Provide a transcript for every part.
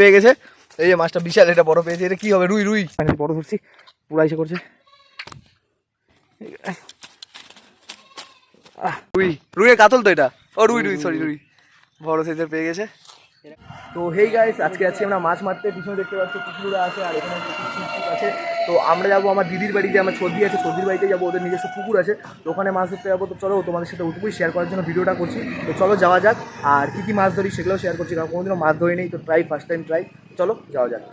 পেয়ে গেছে। এই যে মাছটা বিশাল, এটা বড় পেয়েছে। এটা কি হবে? রুই। রুই ফাইনালি বড় ধরছি, পুরা এসে করছে। রুই, রুইয়ের কাতল তো এটা। ও রুই, সরি রুই বড় সাইজের পেয়ে গেছে। তো হেই গাইস, আজকে আছি আমরা মাছ মারতে। পিছনে দেখতে পাচ্ছি পুকুরা আছে, আর এখানে আছে। তো আমরা যাবো আমার দিদির বাড়ি, যে আমার সর্দি আছে, সর্দির বাড়িতে যাবো। ওদের নিজস্ব পুকুর আছে, তো ওখানে মাছ ধরতে যাবো। তো চলো তোমাদের সাথে ওটুকুই শেয়ার করার জন্য ভিডিওটা করছি। তো চলো যাওয়া যাক। আর কী মাছ ধরি সেগুলোও শেয়ার করছি, কারণ কোনোদিনও মাছ ধরি নেই, তো ফার্স্ট টাইম ট্রাই। চলো যাওয়া যাক।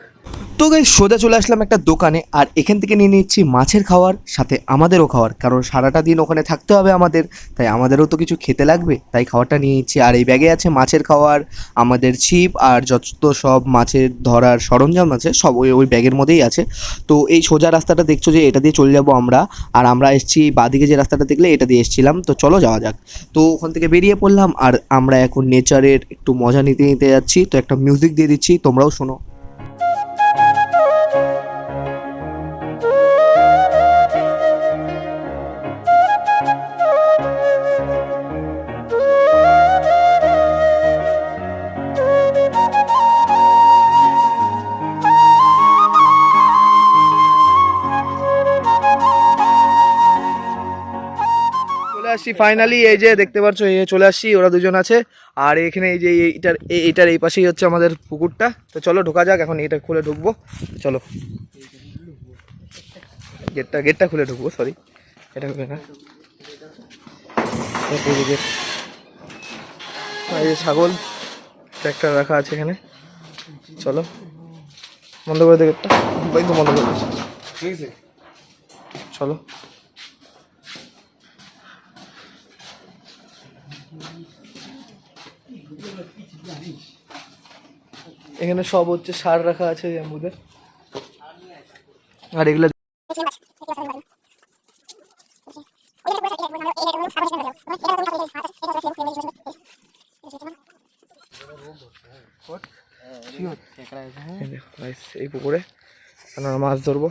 তো গাইস সোজা চলে আসলাম একটা দোকানে, আর এখান থেকে নিয়ে নিচ্ছি মাছের খাওয়ার, সাথে আমাদেরও খাওয়ার, কারণ সারাটা দিন ওখানে থাকতে হবে আমাদের, তাই আমাদেরও তো কিছু খেতে লাগবে, তাই খাওয়ারটা নিয়ে নিচ্ছি। আর এই ব্যাগে আছে মাছের খাওয়ার, আমাদের ছিপ, আর যত সব মাছের ধরার সরঞ্জাম আছে সব ওই ব্যাগের মধ্যেই আছে। তো এই সোজা রাস্তাটা দেখছো যে, এটা দিয়ে চলে যাব আমরা। আর আমরা এসেছি বাদিকে যে রাস্তাটা দেখলে, এটা দিয়ে এসেছিলাম। তো চলো যাওয়া যাক। তো ওখান থেকে বেরিয়ে পড়লাম, আর আমরা এখন নেচারের একটু মজা নিতে নিতে যাচ্ছি। তো একটা মিউজিক দিয়ে দিচ্ছি, তোমরাও শোনো। আসছি ফাইনালি, এই যে দেখতে পাচ্ছ, এই চলে আসছি। ওরা দুজন আছে, আর এখানে এই যে এইটার এই পাশেই হচ্ছে আমাদের পুকুরটা। তো চলো ঢোকা যাক। এখন এটা খুলে ঢুকবো, চলো। গেটটা খুলে ঢুকবো, সরি এটা খুলে না। এই যে ছাগল ট্র্যাক্টর রাখা আছে এখানে। চলো বন্ধ করে দে গেটটা, একদম বন্ধ করে দিচ্ছি। ঠিক আছে চলো। এখানে সব হচ্ছে সার রাখা আছে আমাদের, আর এগুলো এই পুকুরে আমরা মাছ ধরবো।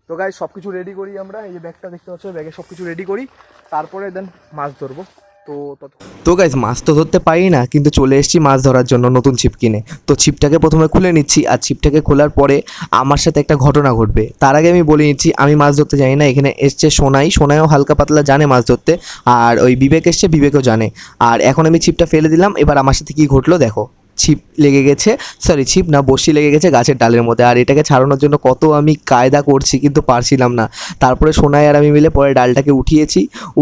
তো গাইস সব কিছু রেডি করি আমরা, এই যে ব্যাগটা দেখতে পাচ্ছ, ব্যাগে সব কিছু রেডি করি, তারপরে দেন মাছ ধরবো। তো গাইস মাছ তো ধরতে পারি না, কিন্তু চলে এসেছি মাছ ধরার জন্য নতুন ছিপ কিনে। তো ছিপটাকে প্রথমে খুলে নিচ্ছি, আর ছিপটাকে খোলার পরে আমার সাথে একটা ঘটনা ঘটবে। তার আগে আমি বলে নিচ্ছি, আমি মাছ ধরতে জানি না। এখানে এসছে সোনাইও হালকা পাতলা জানে মাছ ধরতে, আর ওই বিবেক এসছে, বিবেকও জানে। আর এখন আমি ছিপটা ফেলে দিলাম। এবার আমার সাথে কী ঘটলো দেখো। ছিপ লেগে গেছে, সরি ছিপ না, বড়শি লেগে গেছে গাছের ডালের মধ্যে। আর এটাকে ছাড়ানোর জন্য কত আমি কায়দা করছি, কিন্তু পারছিলাম না। তারপরে সোনাই আর আমি মিলে পরে ডালটাকে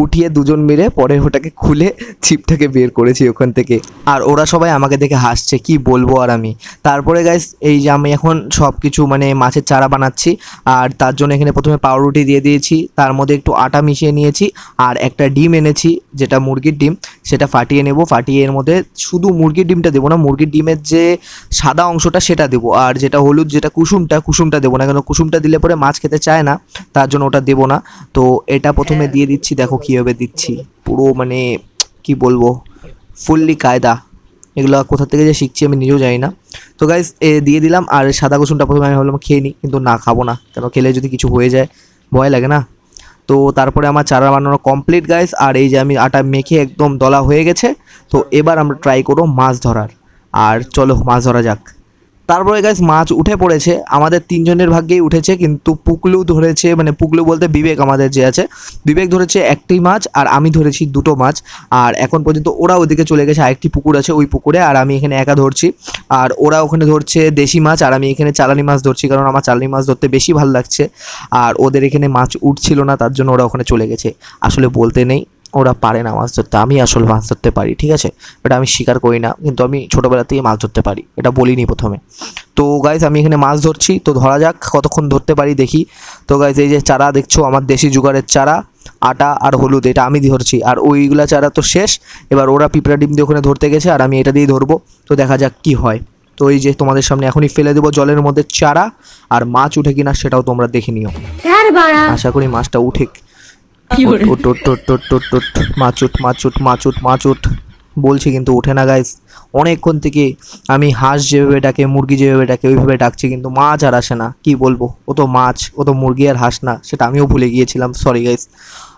উঠিয়ে দুজন মিলে পরে ওটাকে খুলে ছিপটাকে বের করেছি ওখান থেকে। আর ওরা সবাই আমাকে দেখে হাসছে, কি বলবো আর আমি। তারপরে গাইস এই যে আমি এখন সব কিছু মানে মাছের চারা বানাচ্ছি, আর তার জন্য এখানে প্রথমে পাউরুটি দিয়ে দিয়েছি, তার মধ্যে একটু আটা মিশিয়ে নিয়েছি, আর একটা ডিম এনেছি যেটা মুরগির ডিম, সেটা ফাটিয়ে নেব। ফাটিয়ে এর মধ্যে শুধু মুরগির ডিমটা দেবো না, মুরগির ডিমের যে সাদা অংশটা সেটা দেবো, আর যেটা হলুদ যেটা কুসুমটা দেবো না, কেন কুসুমটা দিলে পরে মাছ খেতে চায় না, তার জন্য ওটা দেবো না। তো এটা প্রথমে দিয়ে দিচ্ছি, দেখো কীভাবে দিচ্ছি, পুরো মানে কি বলবো, ফুললি কায়দা। এগুলো কোথা থেকে যে শিখছি আমি নিজেও জানি না। তো গাইস দিয়ে দিলাম। আর সাদা কুসুমটা প্রথমে আমি ভাবলাম খেয়ে নিই, কিন্তু না, খাবো না, কেন খেলে যদি কিছু হয়ে যায় ভয় লাগে না। তো তারপরে আমার চারা বানানো কমপ্লিট গাইস, আর এই যে আমি আটা মেখে একদম দলা হয়ে গেছে। তো এবার আমরা ট্রাই করবো মাছ ধরার, আর চলো মাছ ধরা যাক। তারপরে গাইস মাছ উঠে পড়েছে, আমাদের তিনজনের ভাগ্যেই উঠেছে, কিন্তু পুকলু ধরেছে, মানে পুকলু বলতে বিবেক আমাদের যে আছে, বিবেক ধরেছে একটি মাছ, আর আমি ধরেছি দুটো মাছ। আর এখন পর্যন্ত ওরা ওদিকে চলে গেছে, আরেকটি পুকুর আছে ওই পুকুরে, আর আমি এখানে একা ধরছি। আর ওরা ওখানে ধরছে দেশি মাছ, আর আমি এখানে চালানি মাছ ধরছি, কারণ আমার চালানি মাছ ধরতে বেশি ভালো লাগছে। আর ওদের এখানে মাছ উঠছিল না, তার জন্য ওরা ওখানে চলে গেছে। আসলে বলতে নেই, ওরা পারে না মাছ ধরতে, আমি আসলে মাছ ধরতে পারি, ঠিক আছে, এটা আমি স্বীকার করি না, কিন্তু আমি ছোটোবেলা থেকে মাছ ধরতে পারি, এটা বলিনি প্রথমে। তো গাইজ আমি এখানে মাছ ধরছি, তো ধরা যাক কতক্ষণ ধরতে পারি দেখি। তো গাইজ এই যে চারা দেখছো, আমার দেশি জুগারের চারা, আটা আর হলুদ, এটা আমি ধরছি, আর ওইগুলা চারা তো শেষ। এবার ওরা পিঁপড়া ডিম দিয়ে ওখানে ধরতে গেছে, আর আমি এটা দিয়েই ধরবো। তো দেখা যাক কি হয়। তো এই যে তোমাদের সামনে এখনই ফেলে দেবো জলের মধ্যে চারা, আর মাছ উঠে কিনা সেটাও তোমরা দেখে নিও। আশা করি মাছটা উঠে। মাছ বলছি, কিন্তু ওঠে না গাইস। অনেকক্ষণ থেকে আমি হাঁস যেভাবে ডাকে, মুরগি যেভাবে ডাকে, ওইভাবে ডাকছি, কিন্তু মাছ আর আসে না। কি বলবো, ও তো মাছ, ও তো মুরগি আর হাঁস না, সেটা আমিও ভুলে গিয়েছিলাম, সরি গাইস।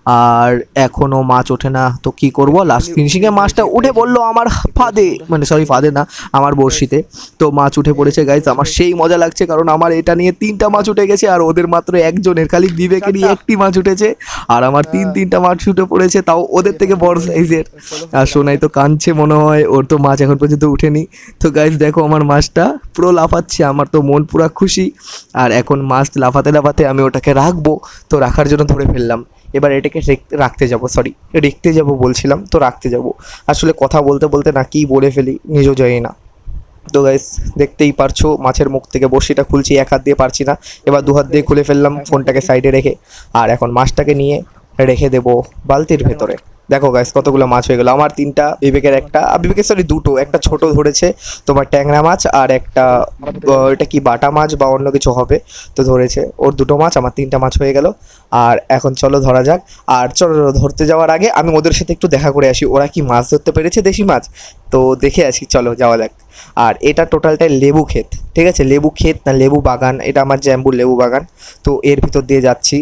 আর এখনও মাছ ওঠে না, তো কি করব, লাস্ট ফিনিশিংয়ে মাছটা উঠে পড়লো আমার ফাঁদে, মানে সরি ফাঁদে না, আমার বড়শিতে। তো মাছ উঠে পড়েছে গাইস, আমার সেই মজা লাগছে, কারণ আমার এটা নিয়ে 3টা মাছ উঠে গেছে আর ওদের মাত্র একজনের, খালি বিবেকেরই 1টি মাছ উঠেছে আর আমার 3টা মাছ উঠে পড়েছে, তাও ওদের থেকে বড় সাইজের। আর সোনাই তো কাঁদছে মনে হয়, ওর তো মাছ এখন পর্যন্ত উঠেনি। তো গাইস দেখো আমার মাছটা পুরো লাফাচ্ছে, আমার তো মন পুরো খুশি। আর এখন মাছ লাফাতে লাফাতে আমি ওটাকে রাখবো, তো রাখার জন্য ধরে ফেললাম। এবার এটাকে রাখতে যাব, সরি রেখতে যাব বলছিলাম, তো রাখতে যাব। আসলে কথা বলতে বলতে না কি বলে ফেলি নিজেও জানি না। তো গাইস দেখতেই পারছো মাছের মুখ থেকে বড়শিটা খুলছি, এক হাত দিয়ে পারছি না, এবার 2 হাত দিয়ে খুলে ফেললাম ফোনটাকে সাইডে রেখে। আর এখন মাছটাকে নিয়ে রেখে দেবো বালতির ভেতরে। দেখো গাইস কতগুলো মাছ হয়ে গেলো, আমার 3টা, বিবেকের একটা, বিবেকের সরি 2টো, একটা ছোট ধরেছে তোমার ট্যাংরা মাছ, আর একটা এটা কি বাটা মাছ বা অন্য কিছু হবে, তো ধরেছে ওর 2টো মাছ, আমার 3টা মাছ হয়ে গেল। আর এখন চলো ধরা যাক। আর চলো ধরতে যাওয়ার আগে আমি ওদের সাথে একটু দেখা করে আসি, ওরা কি মাছ ধরতে পেরেছে দেশি মাছ, তো দেখে আসি, চলো যাওয়া যাক। আর এটা টোটালটাই লেবু ক্ষেত, ঠিক আছে, লেবু ক্ষেত না লেবু বাগান, এটা আমার জ্যাম্বুর লেবু বাগান। তো এর ভিতর দিয়ে যাচ্ছি,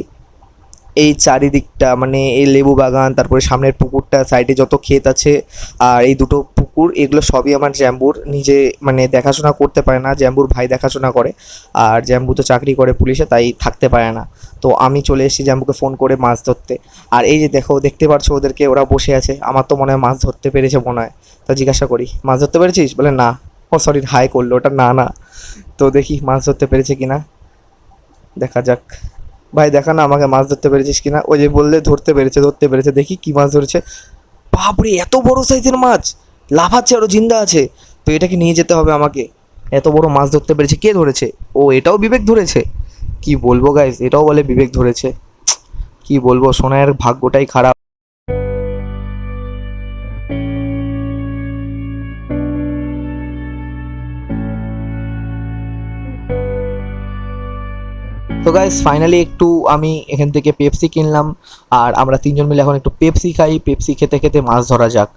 এই চারিদিকটা মানে এই লেবু বাগান, তারপরে সামনের পুকুরটা, সাইডে যত ক্ষেত আছে আর এই 2টো পুকুর, এগুলো সবই আমার জ্যাম্বুর, নিজে মানে দেখাশোনা করতে পারে না, জ্যাম্বুর ভাই দেখাশোনা করে। আর জ্যাম্বু তো চাকরি করে পুলিশে, তাই থাকতে পারে না। তো আমি চলে এসেছি জ্যাম্বুকে ফোন করে মাছ ধরতে। আর এই যে দেখো, দেখতে পারছো ওদেরকে, ওরা বসে আছে, আমার তো মনে হয় মাছ ধরতে পেরেছে মনে হয়। তা জিজ্ঞাসা করি, মাছ ধরতে পেরেছিস, বলে না। ও সরি হাই করলো, ওটা না না। তো দেখি মাছ ধরতে পেরেছে কিনা, দেখা যাক। ভাই দেখা না আমাকে মাছ ধরতে পেরেছিস কিনা, ওই যে বললে ধরতে পেরেছে, ধরতে পেরেছে, দেখি কি মাছ ধরেছে। বাপরে এত বড় সাইজের মাছ, লাফাচ্ছে আরও জিন্দা আছে। তো এটাকে নিয়ে যেতে হবে আমাকে, এত বড় মাছ ধরতে পেরেছে, কে ধরেছে, ও এটাও বিবেক ধরেছে। কি বলবো গাইস, এটাও বলে বিবেক ধরেছে, কি বলবো, সোনাইয়ের ভাগ্যটাই খারাপ। তো গাইস ফাইনালি একটু আমি এখান থেকে পেপসি কিনলাম, আর আমরা 3জন মিলে এখন একটু পেপসি খাই, পেপসি খেতে খেতে মাছ ধরা যাক।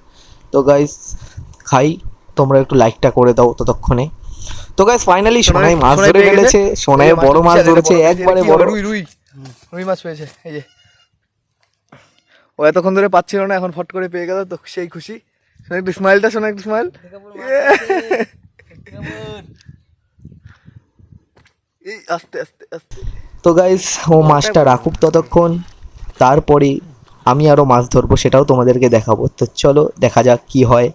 তো গাইস খাই, তোমরা একটু লাইকটা করে দাও ততক্ষণে। তো গাইস ফাইনালি সোনাই মাছ ধরে ফেলেছে, সোনাই বড় মাছ ধরেছে, একবারে বড় রুই রুই রুই মাছ পেয়েছে, এই যে ও এতক্ষণ ধরে পাচ্ছিল না, এখন ফট করে পেয়ে গেল, তো সেই খুশি। শোনা একটু স্মাইলটা, শোনা একটু স্মাইল। এই আস্তে আস্তে আস্তে। তো গাইস ও মাছটা রাখুক ততক্ষণ, তারপরে আমি আরও মাছ ধরবো, সেটাও তোমাদেরকে দেখাবো। তো চলো দেখা যাক কি হয়।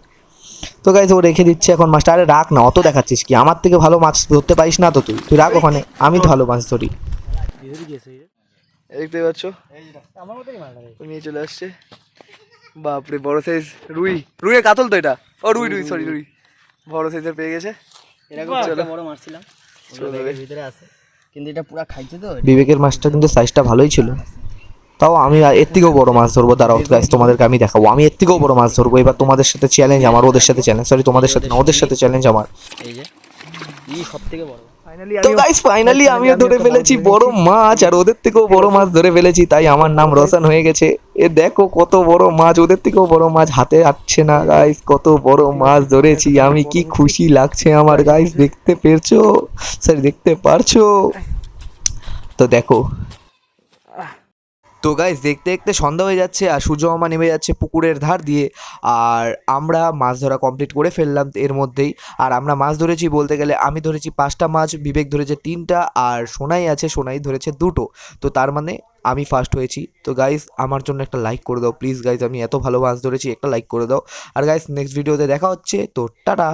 তো গাইস ও রেখে দিচ্ছে এখন মাছটা, আরে রাখ না, অত দেখাচ্ছিস কি, আমার থেকে ভালো মাছ ধরতে পারিস না তো, তুই তুই রাখ ওখানে, আমি তো ভালো মাছ ধরি। দেখতে পাচ্ছ ও নিয়ে চলে আসছে, বাপরে বড় সাইজ রুই, রুইয়ের কাতল তো এটা, ও রুই রুই সরি রুই, বড় সাইজের পেয়ে গেছে। এরকম একটা বড় মারছিলাম, ব্যাগের ভিতরে আছে, কিন্তু এটা পুরো খাইছে তো। বিবেকের মাছটা কিন্তু সাইজটা ভালোই ছিল, তাও আমি এর থেকেও বড় মাছ ধরবো, দাঁড়াও গাইস তোমাদেরকে আমি দেখাবো, আমি এর থেকেও বড় মাছ ধরবো। এবার তোমাদের সাথে চ্যালেঞ্জ আমার, ওদের সাথে চ্যালেঞ্জ, সরি তোমাদের সাথে না, ওদের সাথে চ্যালেঞ্জ আমার। এই যে এই সবথেকে বড়। তো গাইস ফাইনালি আমিও ধরে ফেলেছি বড় মাছ, আর ওদের থেকেও বড় মাছ ধরে ফেলেছি, তাই আমার নাম রোশন হয়ে গেছে। এ দেখো কত বড় মাছ, ওদের থেকেও বড় মাছ হাতে আসছে না গাইস, কত বড় মাছ ধরেছি আমি, কি খুশি লাগছে আমার গাইস, দেখতে পেরেছো, সরি দেখতে পারছো, তো দেখো। তো গাইস দেখতে দেখতে সন্ধ্যা হয়ে যাচ্ছে আর সূর্য মামা নেমে যাচ্ছে পুকুরের ধার দিয়ে, আর আমরা মাছ ধরা কমপ্লিট করে ফেললাম এর মধ্যেই। আর আমরা মাছ ধরেছি বলতে গেলে, আমি ধরেছি 5টা মাছ, বিবেক ধরেছে 3টা, আর সোনাই আছে, সোনাই ধরেছে 2টো। তো তার মানে আমি ফার্স্ট হয়েছি। তো গাইস আমার জন্য একটা লাইক করে দাও প্লিজ গাইস, আমি এত ভালো মাছ ধরেছি, একটা লাইক করে দাও। আর গাইস নেক্সট ভিডিওতে দেখা হচ্ছে, তো টাটা।